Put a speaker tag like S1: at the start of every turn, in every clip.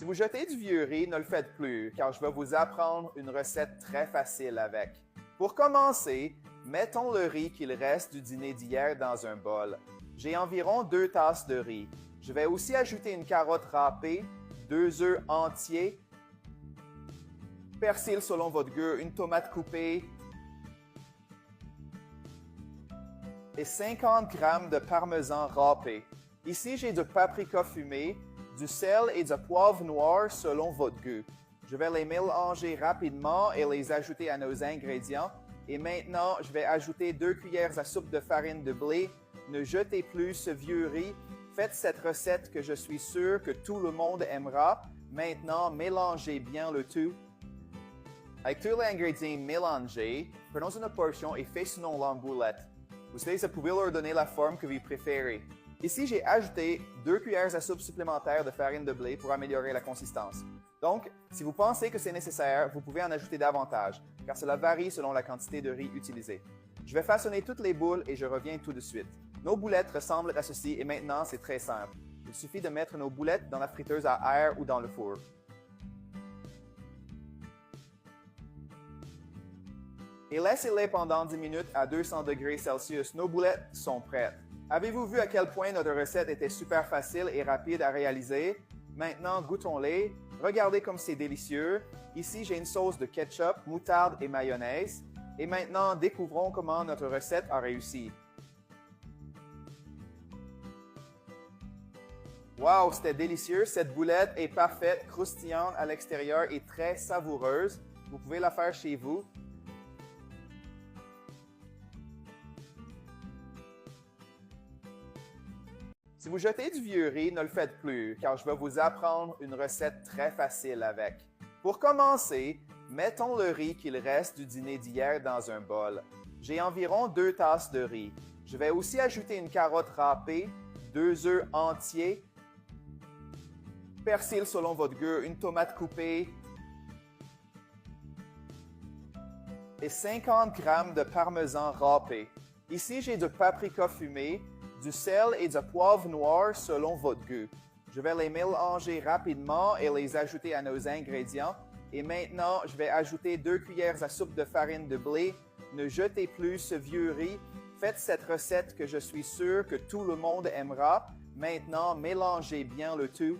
S1: Si vous jetez du vieux riz, ne le faites plus, car je vais vous apprendre une recette très facile avec. Pour commencer, mettons le riz qu'il reste du dîner d'hier dans un bol. J'ai environ 2 tasses de riz. Je vais aussi ajouter une carotte râpée, 2 œufs entiers, persil selon votre goût, une tomate coupée et 50 g de parmesan râpé. Ici, j'ai du paprika fumé, du sel et du poivre noir selon votre goût. Je vais les mélanger rapidement et les ajouter à nos ingrédients. Et maintenant, je vais ajouter 2 cuillères à soupe de farine de blé. Ne jetez plus ce vieux riz. Faites cette recette que je suis sûr que tout le monde aimera. Maintenant, mélangez bien le tout. Avec tous les ingrédients mélangés, prenons une portion et façonnons-la en boulettes. Vous pouvez leur donner la forme que vous préférez. Ici, j'ai ajouté 2 cuillères à soupe supplémentaires de farine de blé pour améliorer la consistance. Donc, si vous pensez que c'est nécessaire, vous pouvez en ajouter davantage, car cela varie selon la quantité de riz utilisée. Je vais façonner toutes les boules et je reviens tout de suite. Nos boulettes ressemblent à ceci et maintenant, c'est très simple. Il suffit de mettre nos boulettes dans la friteuse à air ou dans le four. Et laissez-les pendant 10 minutes à 200 degrés Celsius. Nos boulettes sont prêtes. Avez-vous vu à quel point notre recette était super facile et rapide à réaliser? Maintenant, goûtons-les. Regardez comme c'est délicieux. Ici, j'ai une sauce de ketchup, moutarde et mayonnaise. Et maintenant, découvrons comment notre recette a réussi. Wow, c'était délicieux. Cette boulette est parfaite, croustillante à l'extérieur et très savoureuse. Vous pouvez la faire chez vous. Si vous jetez du vieux riz, ne le faites plus, car je vais vous apprendre une recette très facile avec. Pour commencer, mettons le riz qu'il reste du dîner d'hier dans un bol. J'ai environ 2 tasses de riz. Je vais aussi ajouter une carotte râpée, 2 œufs entiers, persil selon votre goût, une tomate coupée et 50 g de parmesan râpé. Ici, j'ai du paprika fumé, du sel et du poivre noir selon votre goût. Je vais les mélanger rapidement et les ajouter à nos ingrédients. Et maintenant, je vais ajouter 2 cuillères à soupe de farine de blé. Ne jetez plus ce vieux riz. Faites cette recette que je suis sûr que tout le monde aimera. Maintenant, mélangez bien le tout.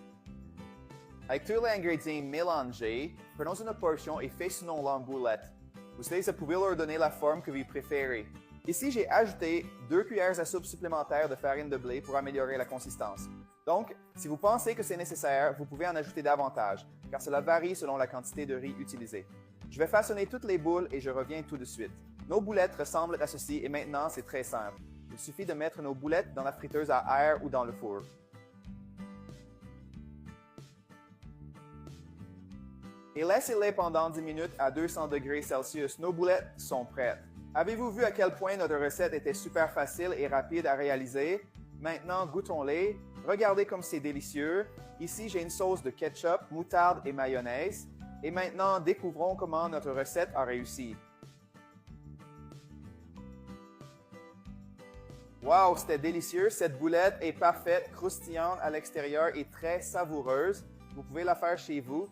S1: Avec tous les ingrédients mélangés, prenons une portion et façonnons-la en boulettes. Vous pouvez leur donner la forme que vous préférez. Ici, j'ai ajouté 2 cuillères à soupe supplémentaires de farine de blé pour améliorer la consistance. Donc, si vous pensez que c'est nécessaire, vous pouvez en ajouter davantage, car cela varie selon la quantité de riz utilisée. Je vais façonner toutes les boules et je reviens tout de suite. Nos boulettes ressemblent à ceci et maintenant, c'est très simple. Il suffit de mettre nos boulettes dans la friteuse à air ou dans le four. Et laissez-les pendant 10 minutes à 200 degrés Celsius. Nos boulettes sont prêtes. Avez-vous vu à quel point notre recette était super facile et rapide à réaliser? Maintenant, goûtons-les. Regardez comme c'est délicieux. Ici, j'ai une sauce de ketchup, moutarde et mayonnaise. Et maintenant, découvrons comment notre recette a réussi. Wow, c'était délicieux. Cette boulette est parfaite, croustillante à l'extérieur et très savoureuse. Vous pouvez la faire chez vous.